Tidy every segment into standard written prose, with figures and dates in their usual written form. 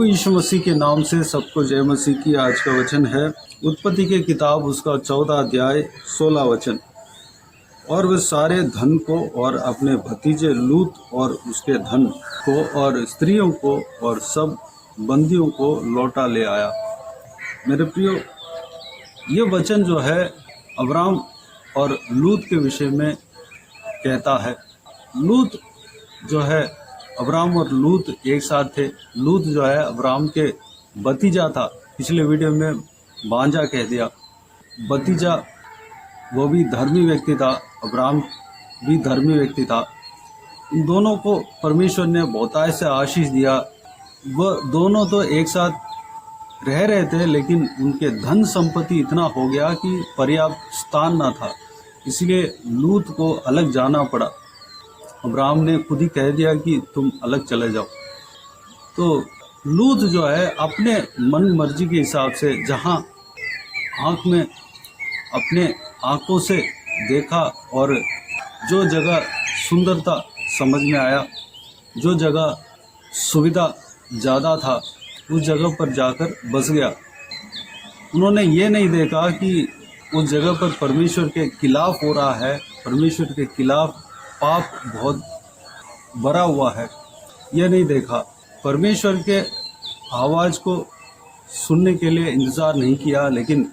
प्रभु यीशु मसीह के नाम से सबको जय मसीह की। आज का वचन है उत्पत्ति के किताब उसका 14 अध्याय 16 वचन। और वह सारे धन को और अपने भतीजे लूत और उसके धन को और स्त्रियों को और सब बंदियों को लौटा ले आया। मेरे प्रियो, ये वचन जो है अब्राम और लूत के विषय में कहता है। लूत जो है, अब्राम और लूत एक साथ थे। लूत जो है अब्राम के भतीजा था। पिछले वीडियो में भांजा कह दिया, भतीजा। वो भी धर्मी व्यक्ति था, अब्राम भी धर्मी व्यक्ति था। इन दोनों को परमेश्वर ने बहुतायत से आशीष दिया। वह दोनों तो एक साथ रह रहे थे, लेकिन उनके धन संपत्ति इतना हो गया कि पर्याप्त स्थान न था, इसलिए लूत को अलग जाना पड़ा। अब्राम ने खुद ही कह दिया कि तुम अलग चले जाओ। तो लूत जो है अपने मन मर्जी के हिसाब से, जहाँ आँख में अपने आँखों से देखा और जो जगह सुंदरता समझ में आया, जो जगह सुविधा ज़्यादा था, उस जगह पर जाकर बस गया। उन्होंने ये नहीं देखा कि उस जगह पर परमेश्वर के खिलाफ हो रहा है, परमेश्वर के खिलाफ पाप बहुत भरा हुआ है। यह नहीं देखा। परमेश्वर के आवाज़ को सुनने के लिए इंतज़ार नहीं किया, लेकिन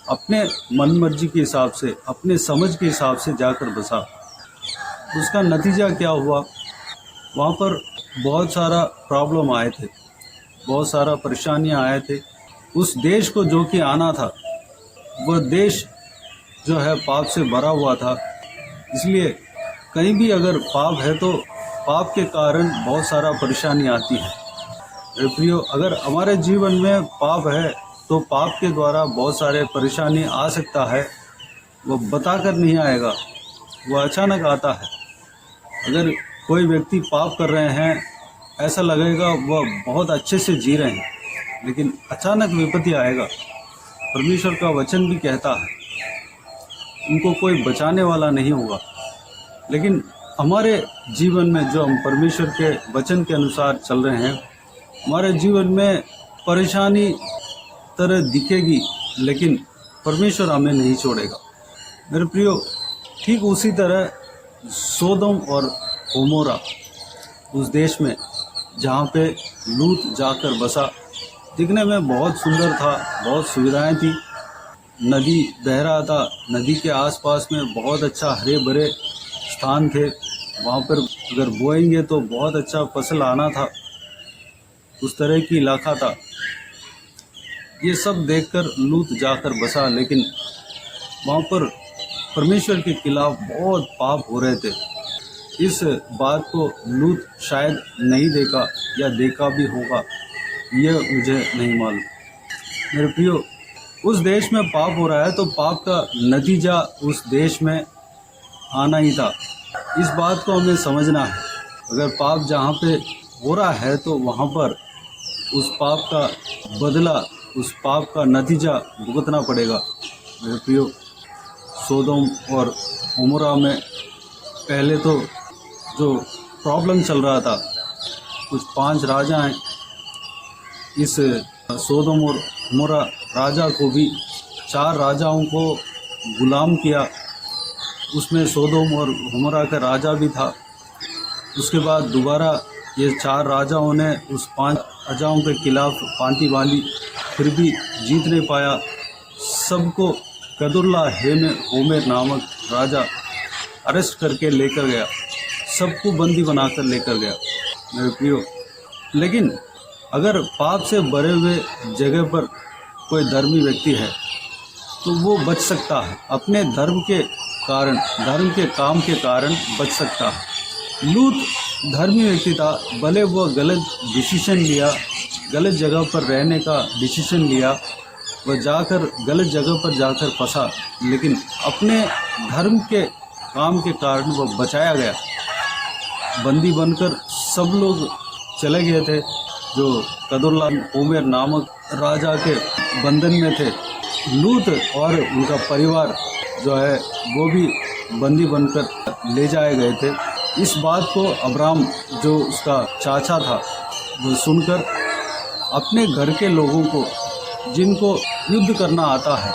अपने मन मर्जी के हिसाब से, अपने समझ के हिसाब से जाकर बसा। उसका नतीजा क्या हुआ? वहाँ पर बहुत सारा प्रॉब्लम आए थे, बहुत सारा परेशानियाँ आए थे। उस देश को जो कि आना था, वह देश जो है पाप से भरा हुआ था। इसलिए कहीं भी अगर पाप है तो पाप के कारण बहुत सारा परेशानी आती है। मेरे प्रियो, अगर हमारे जीवन में पाप है तो पाप के द्वारा बहुत सारे परेशानी आ सकता है। वह बताकर नहीं आएगा, वह अचानक आता है। अगर कोई व्यक्ति पाप कर रहे हैं, ऐसा लगेगा वह बहुत अच्छे से जी रहे हैं, लेकिन अचानक विपत्ति आएगा। परमेश्वर का वचन भी कहता है उनको कोई बचाने वाला नहीं होगा। लेकिन हमारे जीवन में जो हम परमेश्वर के वचन के अनुसार चल रहे हैं, हमारे जीवन में परेशानी तरह दिखेगी, लेकिन परमेश्वर हमें नहीं छोड़ेगा। मेरे प्रियो, ठीक उसी तरह सोदोम और गोमोरा, उस देश में जहाँ पे लूत जाकर बसा, दिखने में बहुत सुंदर था, बहुत सुविधाएं थी। नदी बह रहा था, नदी के आसपास में बहुत अच्छा हरे भरे स्थान थे। वहाँ पर अगर बोएंगे तो बहुत अच्छा फसल आना था, उस तरह की इलाका था। ये सब देखकर लूत जाकर बसा, लेकिन वहाँ पर परमेश्वर के खिलाफ बहुत पाप हो रहे थे। इस बात को लूत शायद नहीं देखा, या देखा भी होगा, यह मुझे नहीं मालूम। मेरे प्रियो, उस देश में पाप हो रहा है तो पाप का नतीजा उस देश में आना ही था। इस बात को हमें समझना है। अगर पाप जहाँ पे हो रहा है तो वहाँ पर उस पाप का बदला, उस पाप का नतीजा भुगतना पड़ेगा। मेरे प्रियो, सोदोम और गोमोरा में पहले तो जो प्रॉब्लम चल रहा था, कुछ 5 राजा हैं। इस सोदोम और गोमोरा राजा को भी 4 राजाओं को गुलाम किया। उसमें सोदोम और गोमोरा का राजा भी था। उसके बाद दोबारा ये 4 राजाओं ने उस 5 राजाओं के खिलाफ पांति बांधी, फिर भी जीत नहीं पाया। सबको कदुर्ला होमेर नामक राजा अरेस्ट करके लेकर गया, सबको बंदी बनाकर लेकर गया। मेरे प्रियो, लेकिन अगर पाप से भरे हुए जगह पर कोई धर्मी व्यक्ति है तो वो बच सकता है, अपने धर्म के कारण, धर्म के काम के कारण बच सकता है। लूत धर्मी व्यक्ति था, भले वो गलत डिसीजन लिया, गलत जगह पर रहने का डिसीजन लिया, वह जाकर गलत जगह पर जाकर फंसा, लेकिन अपने धर्म के काम के कारण वह बचाया गया। बंदी बनकर सब लोग चले गए थे जो कदुर्ला होमेर नामक राजा के बंधन में थे। लूत और उनका परिवार जो है वो भी बंदी बनकर ले जाए गए थे। इस बात को अब्राम, जो उसका चाचा था, वो सुनकर अपने घर के लोगों को, जिनको युद्ध करना आता है,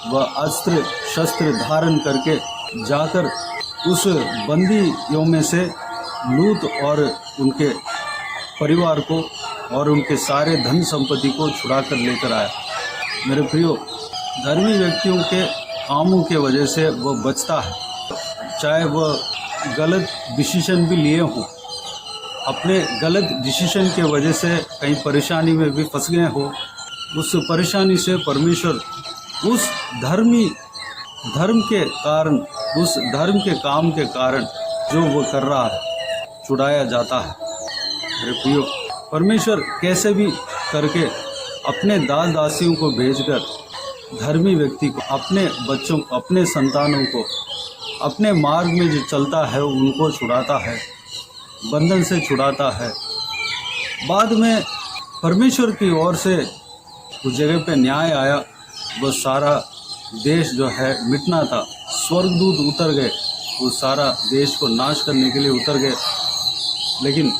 वह अस्त्र शस्त्र धारण करके जाकर उस बंदियों में से लूत और उनके परिवार को और उनके सारे धन संपत्ति को छुड़ा कर लेकर आया। मेरे प्रियो, धर्मी व्यक्तियों के कामों के वजह से वह बचता है, चाहे वह गलत डिसीजन भी लिए हों, अपने गलत डिसीजन के वजह से कहीं परेशानी में भी फंस गए हो, उस परेशानी से परमेश्वर उस धर्म के कारण, उस धर्म के काम के कारण जो वो कर रहा है, छुड़ाया जाता है। मेरे प्रियो, परमेश्वर कैसे भी करके अपने दास दासियों को भेजकर धर्मी व्यक्ति को, अपने बच्चों को, अपने संतानों को अपने मार्ग में जो चलता है उनको छुड़ाता है, बंधन से छुड़ाता है। बाद में परमेश्वर की ओर से उस जगह पे न्याय आया, वो सारा देश जो है मिटना था, स्वर्गदूत उतर गए, वो सारा देश को नाश करने के लिए उतर गए। लेकिन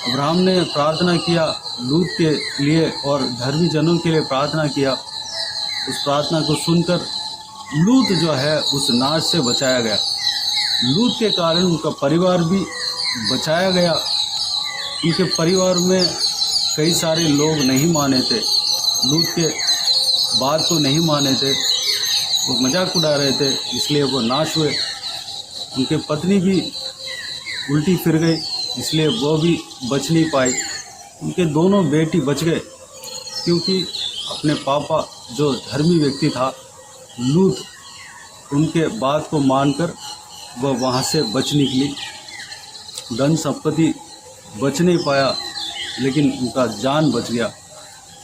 अब्राहम ने प्रार्थना किया लूत के लिए और धर्मी जनों के लिए प्रार्थना किया। उस प्रार्थना को सुनकर लूत जो है उस नाश से बचाया गया। लूत के कारण उनका परिवार भी बचाया गया। उनके परिवार में कई सारे लोग नहीं माने थे, लूत के बात को नहीं माने थे, वो मजाक उड़ा रहे थे, इसलिए वो नाश हुए। उनके पत्नी भी उल्टी फिर गई, इसलिए वो भी बच नहीं पाई। उनके दोनों बेटी बच गए, क्योंकि अपने पापा जो धर्मी व्यक्ति था लूत, उनके बात को मानकर वह वहाँ से बच निकली। धन संपत्ति बच नहीं पाया, लेकिन उनका जान बच गया।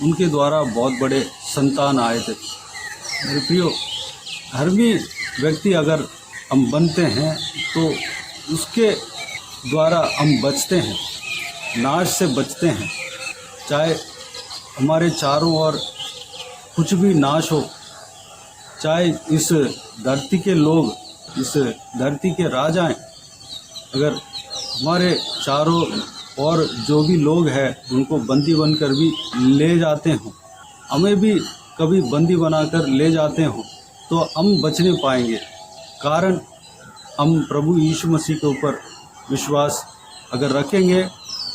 उनके द्वारा बहुत बड़े संतान आए थे। मेरे प्रियो, धर्मी व्यक्ति अगर हम बनते हैं तो उसके द्वारा हम बचते हैं, नाश से बचते हैं। चाहे हमारे चारों ओर कुछ भी नाश हो, चाहे इस धरती के लोग, इस धरती के राजाएं अगर हमारे चारों और जो भी लोग हैं उनको बंदी बनकर भी ले जाते हों, हमें भी कभी बंदी बनाकर ले जाते हों, तो हम बच नहीं पाएंगे। कारण हम प्रभु यीशु मसीह के ऊपर विश्वास अगर रखेंगे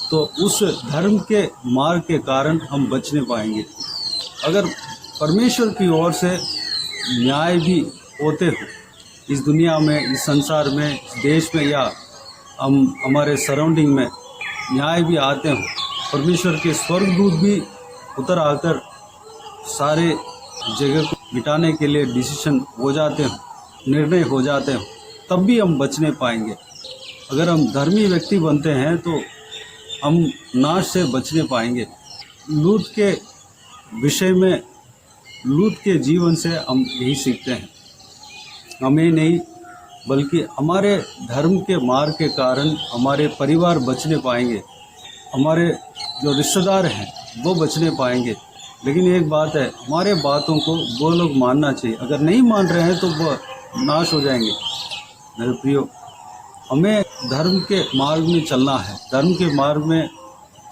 तो उस धर्म के मार्ग के कारण हम बच नहीं पाएंगे। अगर परमेश्वर की ओर से न्याय भी होते हो इस दुनिया में, इस संसार में, इस देश में, या हम हमारे सराउंडिंग में न्याय भी आते हो, परमेश्वर के स्वर्गदूत भी उतर आकर सारे जगह को मिटाने के लिए डिसीजन हो जाते हो, निर्णय हो जाते हो, तब भी हम बच नहीं पाएंगे। अगर हम धर्मी व्यक्ति बनते हैं तो हम नाश से बच नहीं पाएंगे। लूत के विषय में, लूत के जीवन से हम यही सीखते हैं। हमें नहीं बल्कि हमारे धर्म के मार्ग के कारण हमारे परिवार बचने पाएंगे, हमारे जो रिश्तेदार हैं वो बचने पाएंगे। लेकिन एक बात है, हमारे बातों को वो लोग मानना चाहिए। अगर नहीं मान रहे हैं तो वो नाश हो जाएंगे। मेरे प्रियो, हमें धर्म के मार्ग में चलना है। धर्म के मार्ग में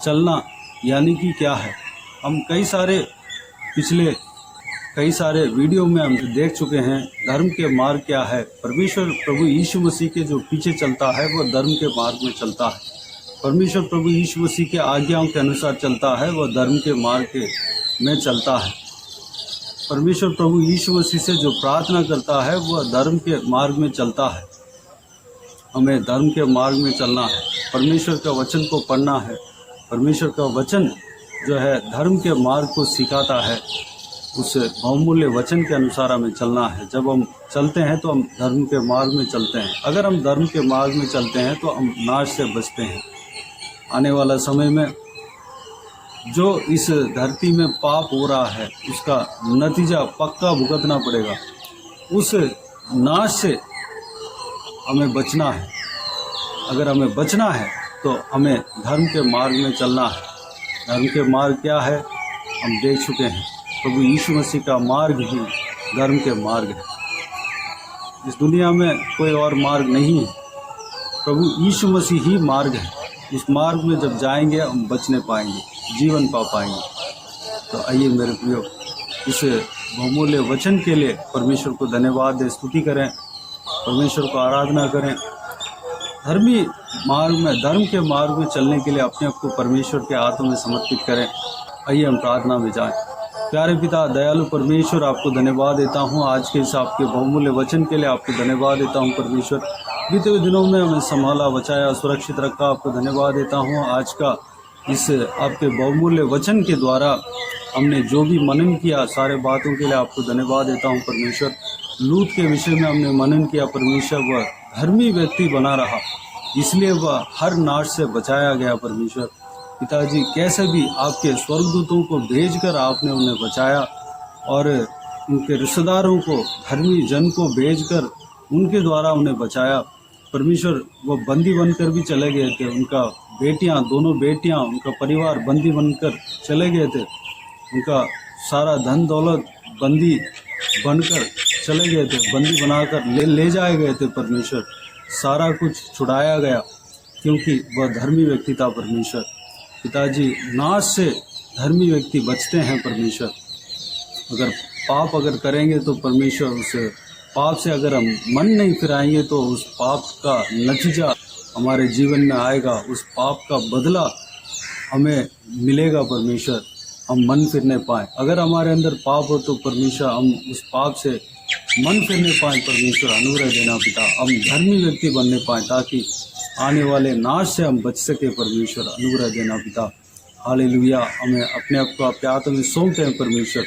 चलना यानी कि क्या है? हम पिछले कई सारे वीडियो में हम देख चुके हैं धर्म के मार्ग क्या है। परमेश्वर प्रभु यीशु मसीह के जो पीछे चलता है वो धर्म के मार्ग में चलता है। परमेश्वर प्रभु यीशु मसीह के आज्ञाओं के अनुसार चलता है, वह धर्म के मार्ग में चलता है। परमेश्वर प्रभु यीशु मसीह से जो प्रार्थना करता है वह धर्म के मार्ग में चलता है। हमें धर्म के मार्ग में चलना है, परमेश्वर का वचन को पढ़ना है। परमेश्वर का वचन जो है धर्म के मार्ग को सिखाता है, उस बहुमूल्य वचन के अनुसार हमें चलना है। जब हम चलते हैं तो हम धर्म के मार्ग में चलते हैं। अगर हम धर्म के मार्ग में चलते हैं तो हम नाश से बचते हैं। आने वाला समय में जो इस धरती में पाप हो रहा है उसका नतीजा पक्का भुगतना पड़ेगा। उस नाश से हमें बचना है। अगर हमें बचना है तो हमें धर्म के मार्ग में चलना है। धर्म के मार्ग क्या है हम देख चुके हैं। प्रभु यीशु मसीह का मार्ग ही धर्म के मार्ग है। इस दुनिया में कोई और मार्ग नहीं है, प्रभु यीशु मसीह ही मार्ग है। इस मार्ग में जब जाएंगे हम बच नहीं पाएंगे। जीवन पा पाएंगे। तो आइए मेरे प्रियो, इस बहुमूल्य वचन के लिए परमेश्वर को धन्यवाद दें, स्तुति करें, परमेश्वर को आराधना करें। धर्मी मार्ग में, धर्म के मार्ग में चलने के लिए अपने आप को परमेश्वर के हाथों में समर्पित करें। आइए हम प्रार्थना में जाएं। प्यारे पिता, दयालु परमेश्वर, आपको धन्यवाद देता हूं आज के इस आपके बहुमूल्य वचन के लिए। आपको धन्यवाद देता हूं परमेश्वर, बीते हुए दिनों में हमें संभाला, बचाया, सुरक्षित रखा। आपको धन्यवाद देता हूं आज का इस आपके बहुमूल्य वचन के द्वारा हमने जो भी मनन किया, सारे बातों के लिए आपको धन्यवाद देता हूं परमेश्वर। लूत के विषय में हमने मनन किया परमेश्वर, वह धर्मी व्यक्ति बना रहा, इसलिए वह हर नाश से बचाया गया परमेश्वर। पिताजी, कैसे भी आपके स्वर्गदूतों को भेजकर आपने उन्हें बचाया और उनके रिश्तेदारों को, धर्मी जन को भेजकर उनके द्वारा उन्हें बचाया परमेश्वर। वो बंदी बनकर भी चले गए थे, उनका बेटियां, दोनों बेटियां, उनका परिवार बंदी बनकर चले गए थे, उनका सारा धन दौलत बंदी बनकर चले गए थे, बंदी बनाकर ले जाए गए थे परमेश्वर। सारा कुछ छुड़ाया गया क्योंकि वह धर्मी व्यक्ति था परमेश्वर। पिताजी, नाश से धर्मी व्यक्ति बचते हैं परमेश्वर। अगर पाप अगर करेंगे तो परमेश्वर उस पाप से अगर हम मन नहीं फिराएंगे तो उस पाप का नतीजा हमारे जीवन में आएगा, उस पाप का बदला हमें मिलेगा परमेश्वर। हम मन फिरने पाएँ, अगर हमारे अंदर पाप हो तो परमेश्वर हम उस पाप से मन फिरने पाएँ परमेश्वर, अनुग्रह देना पिता। हम धर्मी व्यक्ति बनने पाएँ ताकि आने वाले नाश से हम बच सके परमेश्वर, अनुग्रह देना पिता। हालेलुया। हमें अपने आप को आपके हाथों में सौंपते हैं परमेश्वर,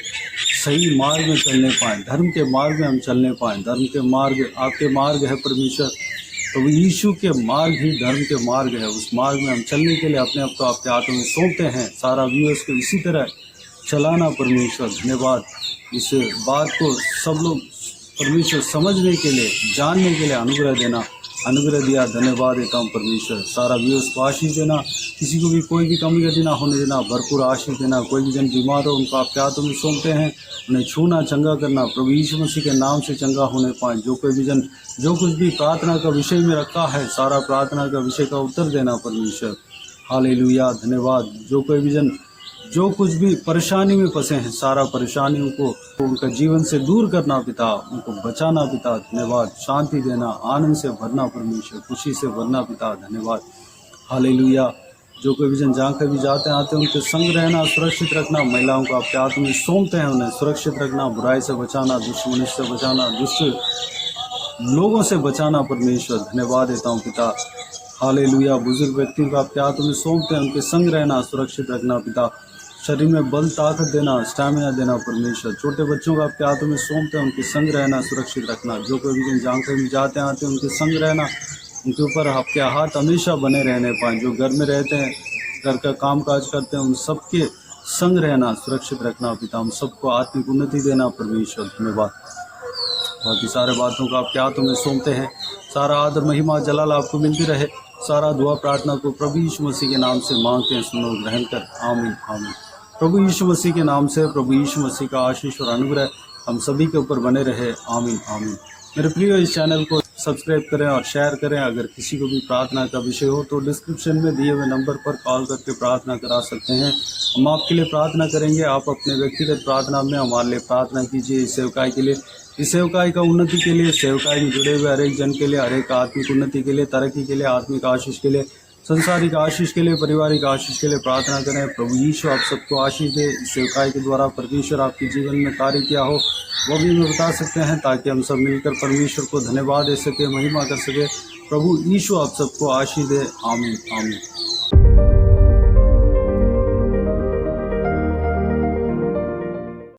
सही मार्ग में चलने पाएँ, धर्म के मार्ग में हम चलने पाएँ। धर्म के मार्ग आपके मार्ग है परमेश्वर, तो यीशु के मार्ग ही धर्म के मार्ग है। उस मार्ग में हम चलने के लिए अपने आप को आपके हाथों में सौंपते हैं। सारा व्यूअर्स को इसी तरह चलाना परमेश्वर। धन्यवाद, इस बात को सब लोग परमेश्वर समझने के लिए, जानने के लिए अनुग्रह देना, अनुग्रह दिया, धन्यवाद देता हूँ परमेश्वर। सारा व्यूअर्स को आशीष देना, किसी को भी कोई भी कमी गति ना होने देना, भरपूर आशीष देना। कोई भी जन बीमार हो उनको आपके हाथों में सौंपते हैं, उन्हें छूना, चंगा करना, प्रभु यीशु मसीह के नाम से चंगा होने पाएँ। जो कोई भी जन जो कुछ भी प्रार्थना का विषय में रखा है, सारा प्रार्थना का विषय का उत्तर देना परमेश्वर। हालेलुया, धन्यवाद। जो कोई भी जन जो कुछ भी परेशानी में फंसे हैं, सारा परेशानियों को उनका जीवन से दूर करना पिता, उनको बचाना पिता। धन्यवाद, शांति देना, आनंद से भरना परमेश्वर, खुशी से भरना पिता। धन्यवाद, हालेलुया। जो कोई भी जन जहाँ कभी जाते आते हैं उनके संग रहना, सुरक्षित रखना। महिलाओं को आपके हाथों में सौंपते हैं, उन्हें सुरक्षित रखना, बुराई से बचाना, दुष्ट मनुष्य से बचाना, दुष्ट लोगों से बचाना परमेश्वर। धन्यवाद देता हूँ पिता। हालेलुया। बुजुर्ग व्यक्तियों को आपके हाथों में सौंपते हैं, उनके संग रहना, सुरक्षित रखना पिता। शरीर में बल, ताकत देना, स्टैमिना देना परमेश्वर। छोटे बच्चों को आपके हाथों में सौंपते हैं, उनके संग रहना, सुरक्षित रखना। जो कोई भी जहाँ कहीं जाते आते हैं उनके संग रहना, उनके ऊपर आपके हाथ हमेशा बने रहने पाएँ। जो घर में रहते हैं, घर का काम काज करते हैं, उन सबके संग रहना, सुरक्षित रखना पिता। हम सबको आत्मिक उन्नति देना परमेश्वर। धन्यवाद। बाकी सारे बातों को आपके हाथों में सौंपते हैं। सारा आदर, महिमा, जलाल आपको मिलती रहे। सारा दुआ प्रार्थना को प्रभु यीशु मसीह के नाम से मांगते हैं, सुनो, ग्रहण कर। आमीन, आमीन। प्रभु यीशु मसीह के नाम से प्रभु यीशु मसीह का आशीष और अनुग्रह हम सभी के ऊपर बने रहे। आमीन, आमीन। मेरे प्रिय, इस चैनल को सब्सक्राइब करें और शेयर करें। अगर किसी को भी प्रार्थना का विषय हो तो डिस्क्रिप्शन में दिए हुए नंबर पर कॉल करके प्रार्थना करा सकते हैं। हम आपके लिए प्रार्थना करेंगे। आप अपने व्यक्तिगत प्रार्थना में हमारे लिए प्रार्थना कीजिए। इस सेवकाई के लिए, इस सेवकाई का उन्नति के लिए, सेवकाई में जुड़े हुए हर एक जन के लिए, हर एक आत्मिक उन्नति के लिए, तरक्की के लिए, आत्मिक आशीष के लिए, संसारिक आशीष के लिए, पारिवारिक आशीष के लिए प्रार्थना करें। प्रभु यीशु आप सबको आशीष दे। इस सेवकाई के द्वारा परमेश्वर आपके जीवन में कार्य किया हो वो भी हमें बता सकते हैं, ताकि हम सब मिलकर परमेश्वर को धन्यवाद दे सके, महिमा कर सके। प्रभु यीशु आप सबको आशीष दे। आमीन, आमीन।